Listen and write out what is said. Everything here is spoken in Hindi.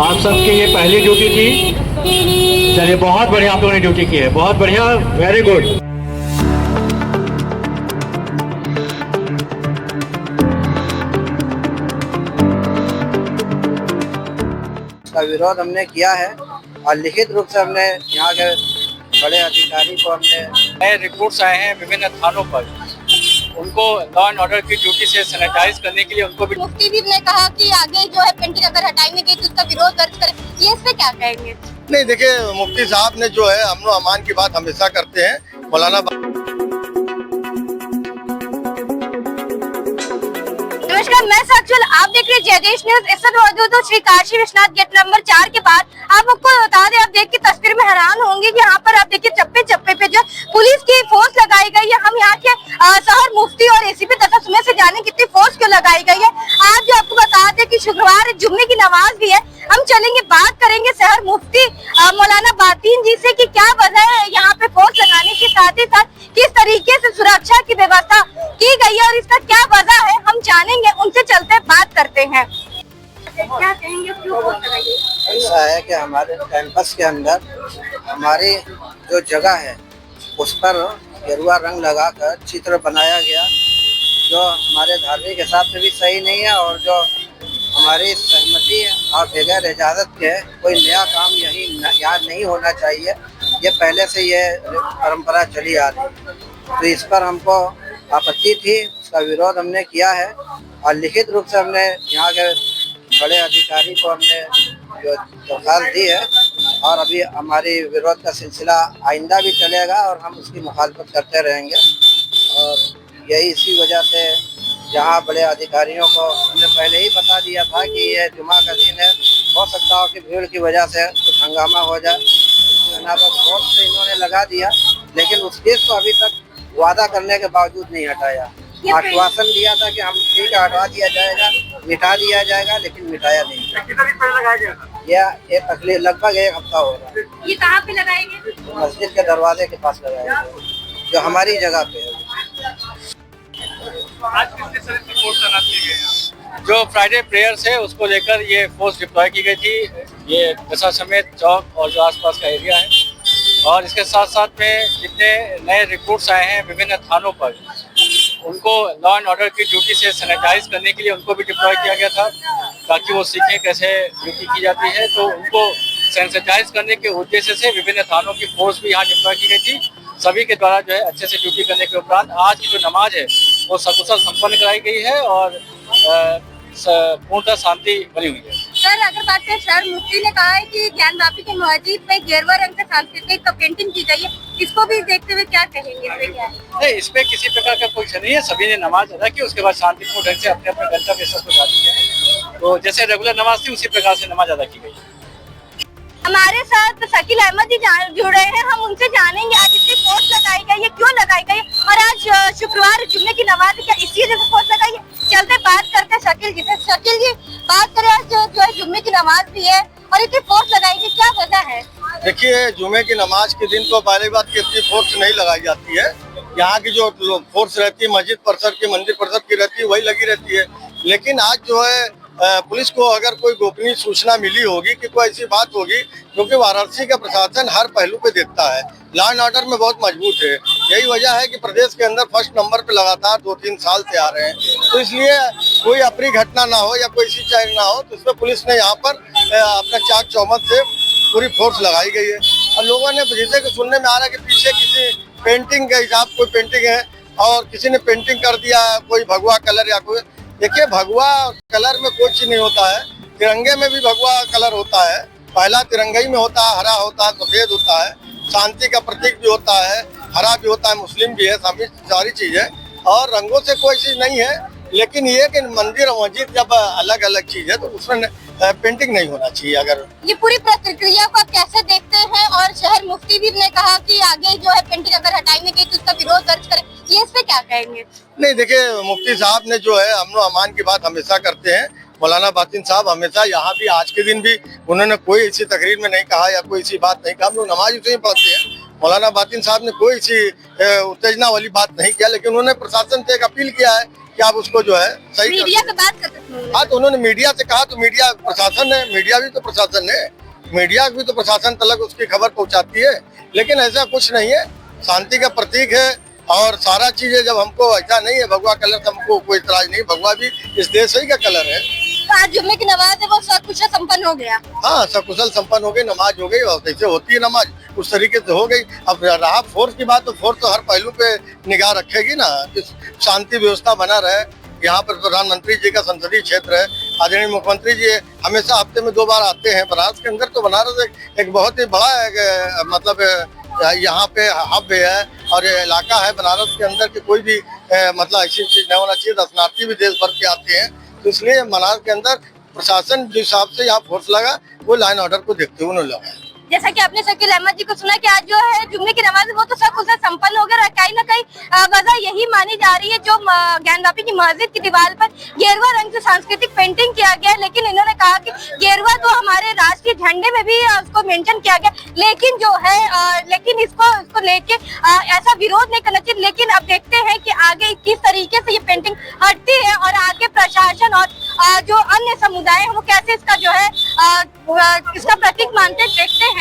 आप सबकी ये पहली ड्यूटी थी। चलिए, बहुत बढ़िया आप लोगों ने ड्यूटी की है, बहुत बढ़िया, वेरी गुड। इसका विरोध हमने किया है और लिखित रूप से हमने यहाँ के बड़े अधिकारी को हमने नए रिक्रूट्स आए हैं विभिन्न थानों पर, उनको लॉ एंड ऑर्डर की ड्यूटी से सैनिटाइज करने के लिए उनको भी। मुफ्ती भी ने कहा कि आगे जो है पेंटिंग अगर हटाई गई तो उसका विरोध दर्ज करें, ये इस पे क्या कहेंगे? नहीं, देखिए, मुफ्ती साहब ने जो है अमन अमान की बात हमेशा करते हैं। मौलाना नमस्कार, मैं साक्षुल, आप देख रहे हैं जयदेश न्यूज। इस वक्त मौजूद हूँ श्री काशी विश्वनाथ गेट नंबर 4 के पास। आपको बता दें, आप देख के तस्वीर में हैरान होंगे कि यहाँ पर आप देखिए चप्पे चप्पे पे जो पुलिस की फोर्स लगाई गई है। हम यहाँ के शहर मुफ्ती और एसीपी तथा सुमे से जाने कितनी फोर्स क्यों लगाई गई है। आज जो आपको बता दें कि शुक्रवार जुम्मे की नमाज भी है। हम चलेंगे, बात करेंगे शहर मुफ्ती मौलाना बातिन जी से कि क्या वजह है यहाँ पे फोर्स लगाने के साथ ही साथ किस तरीके से सुरक्षा की व्यवस्था की गई है और इसका क्या वजह है, हम जानेंगे। उनसे चलते बात करते हैं। क्या कहेंगे, क्यों फोर्स लगाई गई? ऐसा है कि हमारे कैंपस के अंदर हमारी जो जगह है उस पर गेरुआ रंग लगाकर चित्र बनाया गया, जो हमारे धार्मिक हिसाब से भी सही नहीं है और जो हमारी सहमति और बगैर इजाज़त के कोई नया काम यहाँ नहीं होना चाहिए। ये पहले से ये परंपरा चली आ रही है, तो इस पर हमको आपत्ति थी, उसका विरोध हमने किया है और लिखित रूप से हमने यहाँ के बड़े अधिकारी को हमने जो दरख्वास्त दी है और अभी हमारी विरोध का सिलसिला आइंदा भी चलेगा और हम उसकी मुखालफत करते रहेंगे। और यही इसी वजह से जहाँ बड़े अधिकारियों को हमने पहले ही बता दिया था कि ये जुमा का दिन है, हो सकता हो कि भीड़ की वजह से कुछ हंगामा हो जाए, वोट से इन्होंने लगा दिया, लेकिन उस केस को अभी तक वादा करने के बावजूद नहीं हटाया। आश्वासन दिया था कि हम ठीक है हटा दिया जाएगा, मिटा दिया जाएगा, लेकिन मिटाया नहीं। कितने दिन पहले लगाया गया था? यह लगभग एक हफ्ता हो रहा है। ये कहाँ पे लगाएंगे? मस्जिद के दरवाजे के पास लगाया गया, जो हमारी जगह पे है। आज कितने तरह की फोर्स तैनात की गई है? जो फ्राइडे प्रेयर्स है उसको लेकर ये फोर्स डिप्लॉय की गई थी, ये दशा समेत चौक और जो आसपास का एरिया है, और इसके साथ साथ में जितने नए रिक्रूट्स आए हैं विभिन्न थानों पर, उनको लॉ एंड ऑर्डर की ड्यूटी से सैनिटाइज करने के लिए उनको भी डिप्लॉय किया गया था, ताकि वो सीखें कैसे ड्यूटी की जाती है। तो उनको सैनिटाइज करने के उद्देश्य से विभिन्न थानों की फोर्स भी यहाँ डिप्लॉय की गई थी। सभी के द्वारा जो है अच्छे से ड्यूटी करने के उपरांत आज की जो नमाज है वो सकुशल संपन्न कराई गई है और पूर्णतः शांति बनी हुई है। सर, अगर बात करें, सर मुफ्ती ने कहा है कि ज्ञान वापी की मस्जिद में गेरुआ रंग से सांस्कृतिक पेंटिंग की गई है, इसको भी देखते हुए क्या कहेंगे? नहीं, इसमें किसी प्रकार का कोई नहीं है। सभी ने नमाज अदा की, उसके बाद शांतिपूर्ण ढंग से अपने अपने गंतव्य स्थल पर जा चुके हैं। तो जैसे रेगुलर नमाज थी उसी प्रकार से नमाज अदा की गई। हमारे साथ शकील अहमद जी जुड़े हैं, हम उनसे जानेंगे आज इतनी फोर्स लगाई गई है, क्यों लगाई गई है और आज शुक्रवार जुम्मे की नमाज क्या इसी वजह से फोर्स लगाई है। चलते बात करते हैं शकील जी से। शकील जी, बात करें, आज जो है जुम्मे की नमाज भी है और इतनी फोर्स लगाई गई, क्या वजह है? देखिए, जुमे की नमाज के दिन तो पहली बात की इतनी फोर्स नहीं लगाई जाती है। यहाँ की जो फोर्स रहती है मस्जिद परिसर की, मंदिर परिसर की रहती है, वही लगी रहती है। लेकिन आज जो है पुलिस को अगर कोई गोपनीय सूचना मिली होगी कि कोई ऐसी बात होगी, क्योंकि वाराणसी का प्रशासन हर पहलू पे देखता है, लॉ एंड ऑर्डर में बहुत मजबूत है। यही वजह है कि प्रदेश के अंदर फर्स्ट नंबर पे लगातार 2-3 साल से आ रहे हैं। तो इसलिए कोई अप्रिय घटना ना हो या कोई ऐसी चीज ना हो, तो इसमें पुलिस ने यहाँ पर अपना चाक चौबंद से पूरी फोर्स लगाई गई है। और लोगों ने जैसे कि सुनने में आ रहा है कि पीछे किसी पेंटिंग के हिसाब कोई पेंटिंग है और किसी ने पेंटिंग कर दिया, कोई भगवा कलर या कोई। देखिए, भगवा कलर में कोई चीज नहीं होता है, तिरंगे में भी भगवा कलर होता है। पहला तिरंगा ही में होता है, हरा होता है, सफेद होता है, शांति का प्रतीक भी होता है, हरा भी होता है, मुस्लिम भी है, सारी चीज है और रंगों से कोई चीज नहीं है। लेकिन ये कि मंदिर और मस्जिद जब अलग अलग चीज है तो उसमें पेंटिंग नहीं होना चाहिए। अगर ये पूरी प्रक्रिया को आप कैसे देखते हैं? और शहर मुफ्ती भी ने कहा कि आगे जो है पेंटिंग अगर हटाई गई तो उसका विरोध दर्ज करें, ये इस पे क्या कहेंगे? नहीं, देखिए, मुफ्ती साहब ने जो है अमन अमान की बात हमेशा करते हैं। मौलाना बातिन साहब हमेशा यहाँ भी, आज के दिन भी उन्होंने कोई ऐसी तकरीर में नहीं कहा या कोई ऐसी बात नहीं कहा। हम लोग नमाज उसे ही पढ़ते हैं। मौलाना बातिन साहब ने कोई ऐसी उत्तेजना वाली बात नहीं किया, लेकिन उन्होंने प्रशासन से एक अपील किया है कि कि आप उसको जो है सही कर मीडिया से बात कर सकते हैं। हाँ, तो उन्होंने मीडिया से कहा, तो मीडिया प्रशासन है, मीडिया भी तो प्रशासन है, मीडिया भी तो प्रशासन तक उसकी खबर पहुंचाती है। लेकिन ऐसा कुछ नहीं है, शांति का प्रतीक है और सारा चीजें जब हमको ऐसा नहीं है, भगवा कलर से हमको कोई इतराज नहीं, भगवा भी इस देश ही का कलर है। तो आज जुम्मे की नमाज है वो सकुशल संपन्न हो गया। हाँ, सकुशल संपन्न हो गई, नमाज हो गई और जैसे होती है नमाज उस तरीके से हो गई। अब रहा फोर्स की बात, तो फोर्स तो हर पहलू पे निगाह रखेगी ना कि शांति व्यवस्था बना रहे। यहाँ पर प्रधानमंत्री जी का संसदीय क्षेत्र है, आदरणीय मुख्यमंत्री जी हमेशा हफ्ते में 2 बार आते हैं बनारस के अंदर। तो बनारस एक बहुत ही बड़ा मतलब यहाँ पे हब है और ये इलाका है बनारस के अंदर कि कोई भी मतलब ऐसी चीज नहीं होना चाहिए। दर्शनार्थी भी देश भर के आते हैं, तो इसलिए बनारस के अंदर प्रशासन जिस हिसाब से यहाँ फोर्स लगा वो लाइन ऑर्डर को देखते हुए उन्होंने लगा। जैसा कि आपने शकील अहमद जी को सुना कि आज जो है जुम्मे की नमाज वो तो सकुशल संपन्न हो गया। कहीं ना कहीं वजह यही मानी जा रही है, जो ज्ञानवापी की मस्जिद की दीवार पर गेरुआ रंग से सांस्कृतिक पेंटिंग किया गया। लेकिन इन्होंने कहा कि गेरुआ तो हमारे राष्ट्रीय झंडे में भी उसको मेंशन किया गया, लेकिन जो है लेकिन इसको लेके ऐसा विरोध नहीं करना चाहिए। लेकिन अब देखते हैं कि आगे किस तरीके से ये पेंटिंग हटती है और आगे प्रशासन और जो अन्य समुदाय है वो कैसे इसका जो है इसका प्रतीक मानते देखते हैं।